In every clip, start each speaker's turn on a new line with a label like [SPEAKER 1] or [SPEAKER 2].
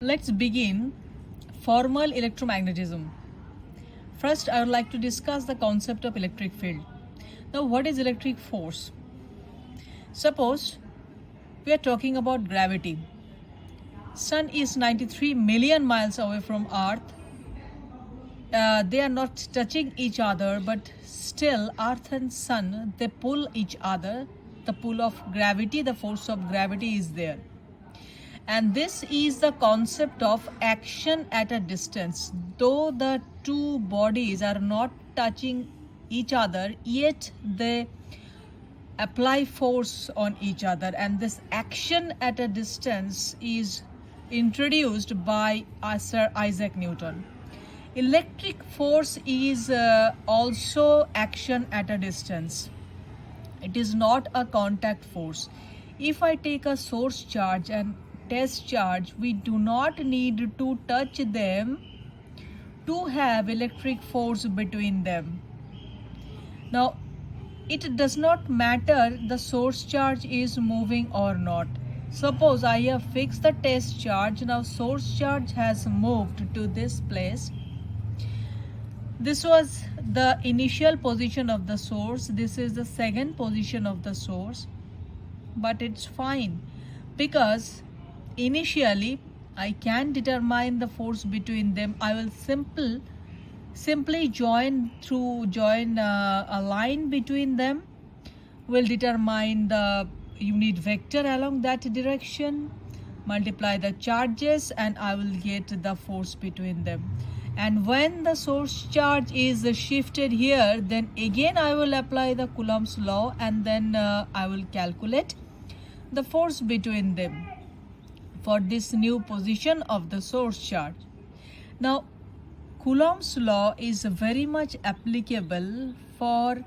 [SPEAKER 1] Let's begin formal electromagnetism. First, I would like to discuss the concept of electric field. Now, what is electric force? Suppose we are talking about gravity. Sun is 93 million miles away from Earth. They are not touching each other, but still Earth and Sun, they pull each other. The pull of gravity, the force of gravity is there. And this is the concept of action at a distance. Though the two bodies are not touching each other, yet they apply force on each other. And this action at a distance is introduced by Sir Isaac Newton. Electric force is also action at a distance. It is not a contact force. If I take a source charge and test charge, we do not need to touch them to have electric force between them. Now, it does not matter the source charge is moving or not. Suppose I have fixed the test charge. Now source charge has moved to this place. This was the initial position of the source. This is the second position of the source. But it's fine because initially I can determine the force between them. I will simply join a line between them. Will determine the unit vector along that direction, multiply the charges, and I will get the force between them. And when the source charge is shifted here, then again I will apply the Coulomb's law, and then I will calculate the force between them for this new position of the source charge. Now, Coulomb's law is very much applicable for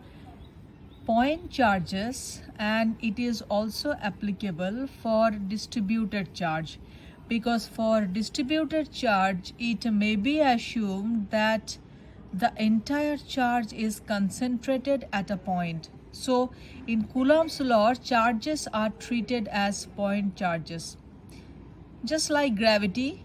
[SPEAKER 1] point charges, and it is also applicable for distributed charge, because for distributed charge it may be assumed that the entire charge is concentrated at a point. So in Coulomb's law, charges are treated as point charges. Just like gravity,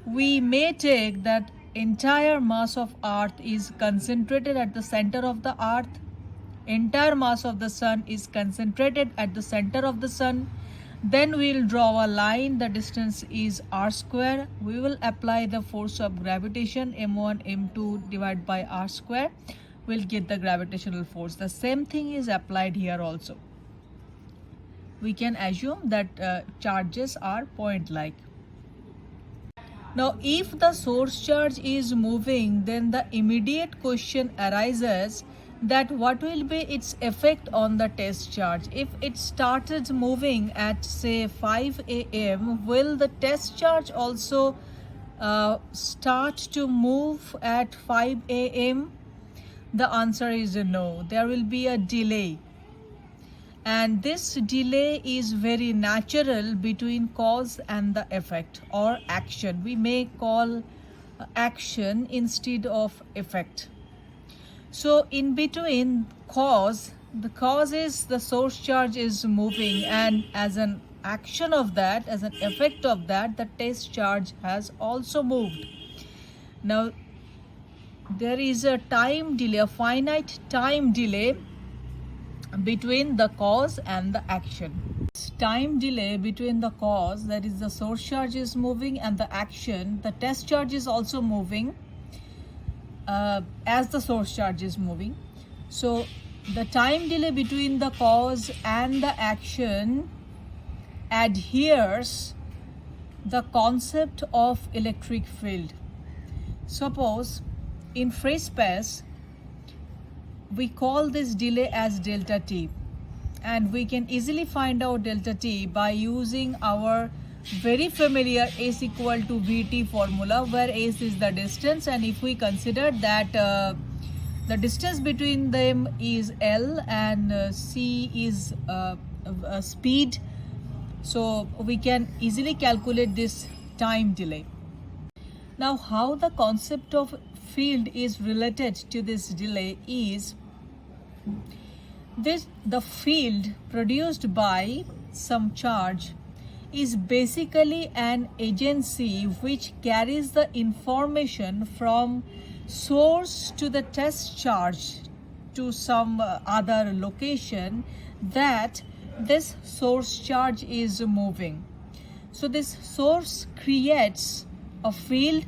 [SPEAKER 1] we may take that entire mass of Earth is concentrated at the center of the Earth. Entire mass of the Sun is concentrated at the center of the Sun. Then we will draw a line. The distance is r square. We will apply the force of gravitation m1 m2 divided by r square. We'll get the gravitational force. The same thing is applied here also. We can assume that charges are point-like. Now, if the source charge is moving, then the immediate question arises that what will be its effect on the test charge. If it started moving at say 5 a.m., will the test charge also start to move at 5 a.m.? The answer is no. There will be a delay. And this delay is very natural between cause and the effect, or action. We may call action instead of effect. So in between cause, the cause is the source charge is moving, and as an action of that, as an effect of that, the test charge has also moved. Now there is a time delay, a finite time delay between the cause and the action. Time delay between the cause, that is the source charge is moving, and the action, the test charge is also moving as the source charge is moving. So the time delay between the cause and the action adheres the concept of electric field. Suppose in free space we call this delay as delta t, and we can easily find out delta t by using our very familiar S equal to Vt formula, where S is the distance, and if we consider that the distance between them is L and C is speed, so we can easily calculate this time delay. Now, how the concept of field is related to this delay is the field produced by some charge is basically an agency which carries the information from source to the test charge to some other location that this source charge is moving. So this source creates a field,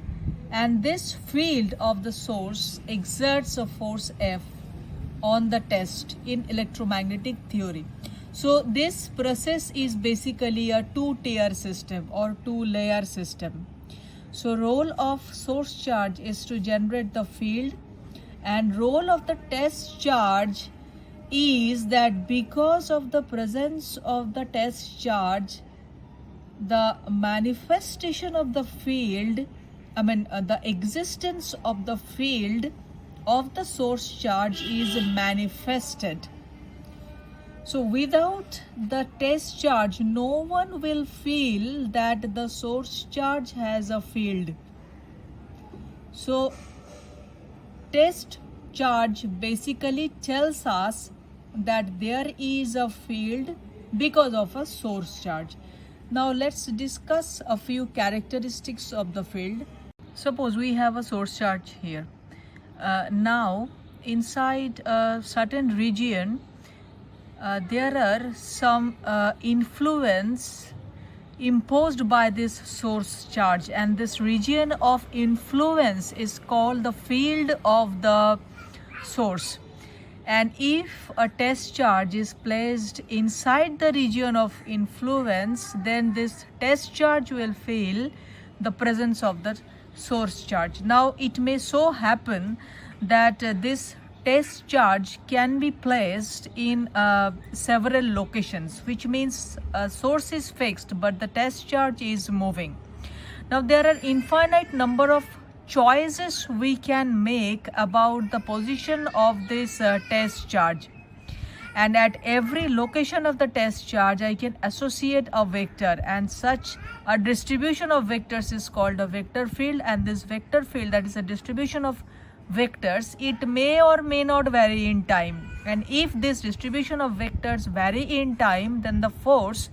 [SPEAKER 1] and this field of the source exerts a force F on the test in electromagnetic theory. So this process is basically a two-tier system or two-layer system. So role of source charge is to generate the field, and role of the test charge is that because of the presence of the test charge, the manifestation of the field, the existence of the field of the source charge is manifested. So without the test charge, no one will feel that the source charge has a field. So test charge basically tells us that there is a field because of a source charge. Now let's discuss a few characteristics of the field. Suppose we have a source charge here. Now inside a certain region there are some influence imposed by this source charge, and this region of influence is called the field of the source. And if a test charge is placed inside the region of influence, then this test charge will feel the presence of the source charge. Now it may so happen that this test charge can be placed in several locations, which means source is fixed but the test charge is moving. Now there are infinite number of choices we can make about the position of this test charge, and at every location of the test charge I can associate a vector, and such a distribution of vectors is called a vector field. And this vector field, that is a distribution of vectors, it may or may not vary in time, and if this distribution of vectors vary in time, then the force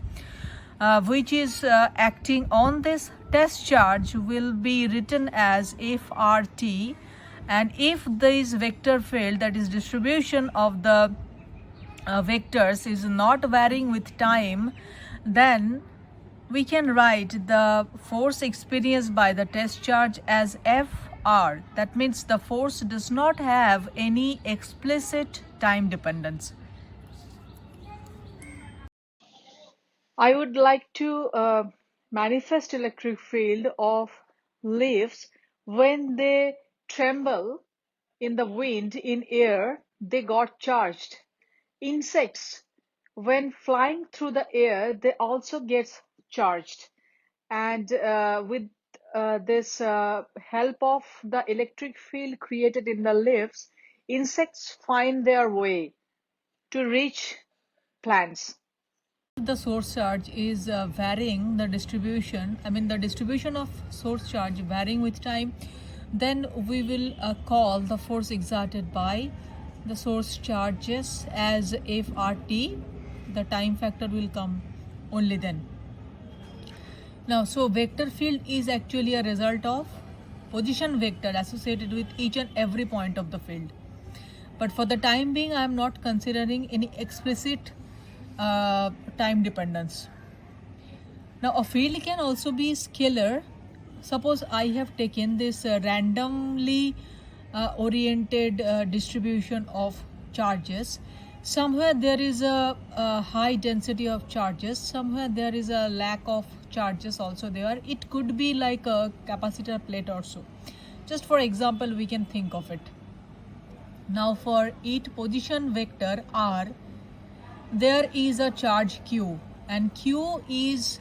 [SPEAKER 1] which is acting on this test charge will be written as FRT. And if this vector field, that is distribution of the vectors, is not varying with time, then we can write the force experienced by the test charge as FR. That means the force does not have any explicit time dependence. I would like to manifest electric field of leaves when they tremble in the wind in air, they got charged. Insects, when flying through the air, they also get charged. And with this help of the electric field created in the leaves, insects find their way to reach plants. The source charge is varying the distribution, the distribution of source charge varying with time, then we will call the force exerted by the source charges as FRT. The time factor will come only then. Now, so vector field is actually a result of position vector associated with each and every point of the field. But for the time being, I am not considering any explicit time dependence. Now a field can also be scalar. Suppose I have taken this randomly oriented distribution of charges. Somewhere there is a high density of charges, somewhere there is a lack of charges also there. It could be like a capacitor plate or so. Just for example, we can think of it. Now for each position vector R, there is a charge Q, and Q is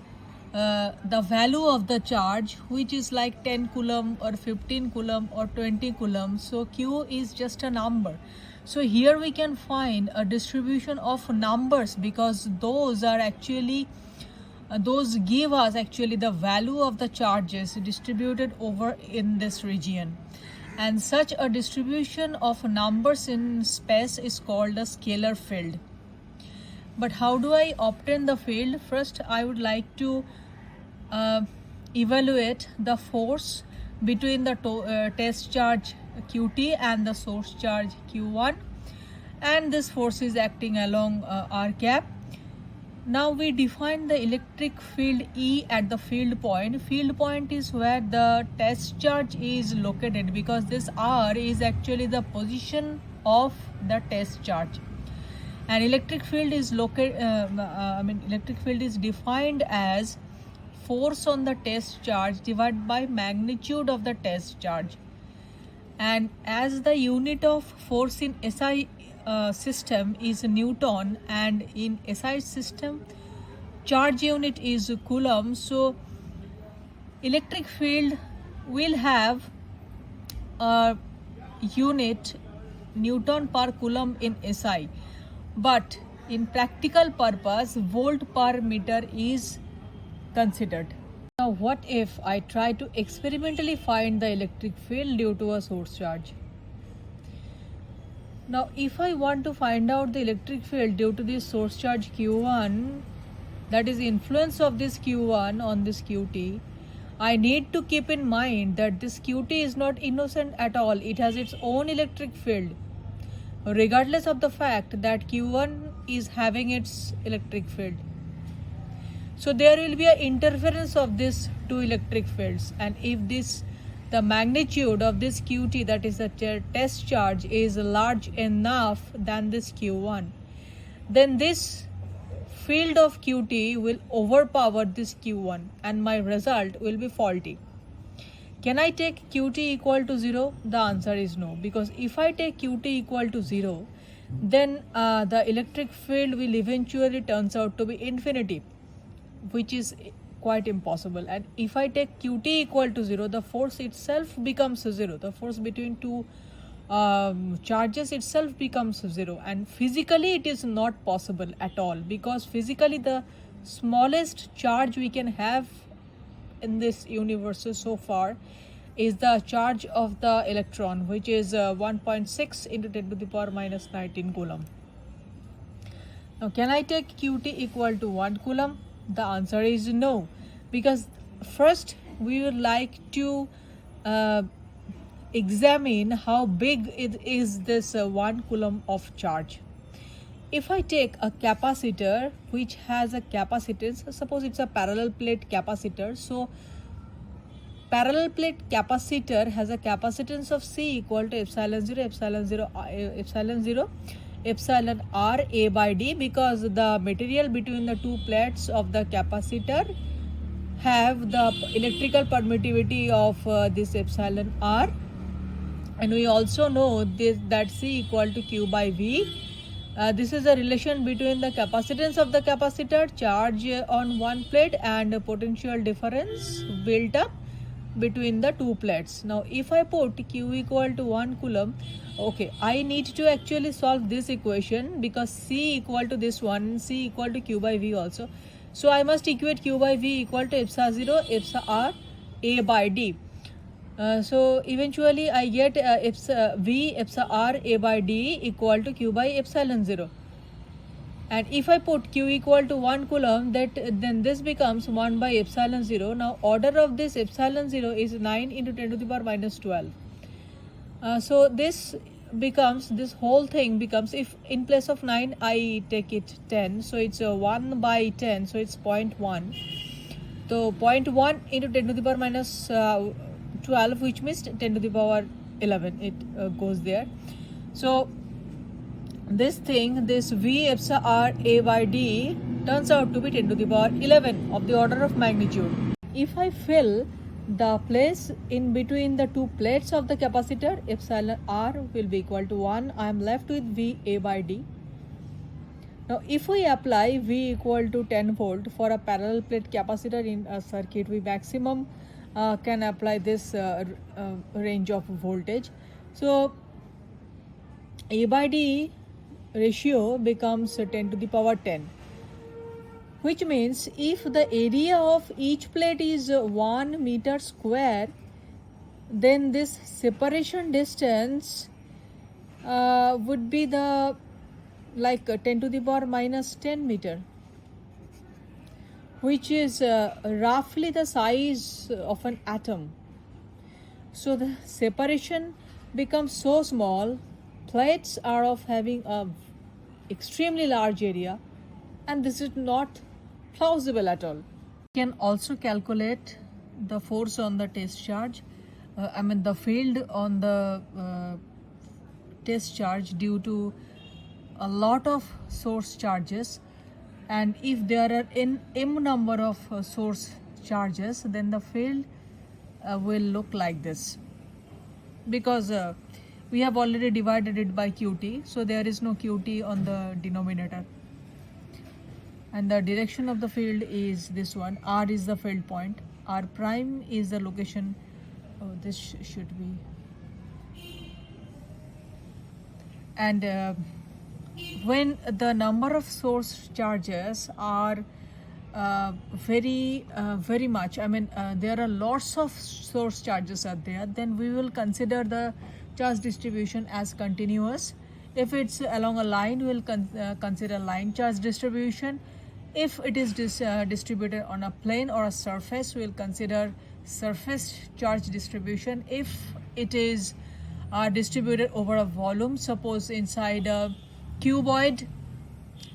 [SPEAKER 1] the value of the charge, which is like 10 coulomb or 15 coulomb or 20 coulomb. So Q is just a number. So here we can find a distribution of numbers, because those are actually those give us actually the value of the charges distributed over in this region. And such a distribution of numbers in space is called a scalar field. But how do I obtain the field? First, I would like to uh, evaluate the force between the test charge Qt and the source charge Q1, and this force is acting along R cap. Now we define the electric field E at the field point. Field point is where the test charge is located, because this R is actually the position of the test charge. And electric field is electric field is defined as force on the test charge divided by magnitude of the test charge. And as the unit of force in SI system is Newton, and in SI system charge unit is Coulomb, so electric field will have a unit Newton per Coulomb in SI, but in practical purpose volt per meter is considered. Now what if I try to experimentally find the electric field due to a source charge? Now if I want to find out the electric field due to this source charge Q1, that is influence of this Q1 on this Qt, I need to keep in mind that this Qt is not innocent at all. It has its own electric field, regardless of the fact that Q1 is having its electric field. So there will be an interference of these two electric fields, and if the magnitude of this Qt, that is the test charge, is large enough than this Q1, then this field of Qt will overpower this Q1 and my result will be faulty. Can I take Qt equal to 0? The answer is no, because if I take Qt equal to 0, then the electric field will eventually turns out to be infinity, which is quite impossible. And if I take Qt equal to 0, the force itself becomes 0. The force between two charges itself becomes 0, and physically it is not possible at all, because physically the smallest charge we can have in this universe so far is the charge of the electron, which is 1.6 into 10 to the power minus 19 Coulomb. Now can I take Qt equal to 1 Coulomb? The answer is no, because first we would like to examine how big it is this 1 Coulomb of charge. If I take a capacitor which has a capacitance, suppose it's a parallel plate capacitor, so parallel plate capacitor has a capacitance of C equal to epsilon 0 epsilon R A by D, because the material between the two plates of the capacitor have the electrical permittivity of this epsilon R, and we also know that C equal to Q by V. This is a relation between the capacitance of the capacitor, charge on one plate, and potential difference built up between the two plates. Now if I put Q equal to 1 Coulomb, okay, I need to actually solve this equation, because C equal to this one, C equal to Q by V also. So I must equate Q by V equal to epsilon 0 epsilon R A by D. So eventually I get V epsilon R A by D equal to Q by epsilon 0. And if I put Q equal to 1 Coulomb, then this becomes 1 by epsilon 0. Now order of this epsilon 0 is 9 into 10 to the power minus 12. So this whole thing becomes, if in place of 9 I take it 10, so it's 1 by 10, so it's 0.1. So 0.1 into 10 to the power minus 12, which means 10 to the power 11, it goes there. So this V epsilon R A by D turns out to be 10 to the power 11 of the order of magnitude. If I fill the place in between the two plates of the capacitor, epsilon R will be equal to 1. I am left with V A by D. Now if we apply V equal to 10 volt for a parallel plate capacitor in a circuit, we maximum can apply this range of voltage. So A by D ratio becomes 10 to the power 10, which means if the area of each plate is 1 meter square, then this separation distance would be the 10 to the power minus 10 meter, which is roughly the size of an atom. So the separation becomes so small, plates are of having a extremely large area, and this is not plausible at all. You can also calculate the force on the test charge, the field on the test charge due to a lot of source charges, and if there are m number of source charges, then the field will look like this, because we have already divided it by qt, so there is no qt on the denominator, and the direction of the field is this one. R is the field point, R prime is the location. This should be, and when the number of source charges are very much, there are lots of source charges are there, then we will consider the charge distribution as continuous. If it's along a line, we will consider line charge distribution. If it is distributed on a plane or a surface, we will consider surface charge distribution. If it is distributed over a volume, suppose inside a cuboid,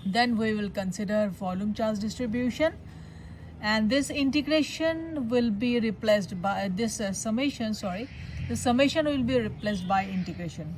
[SPEAKER 1] then we will consider volume charge distribution, and this integration will be replaced by this summation, the summation will be replaced by integration.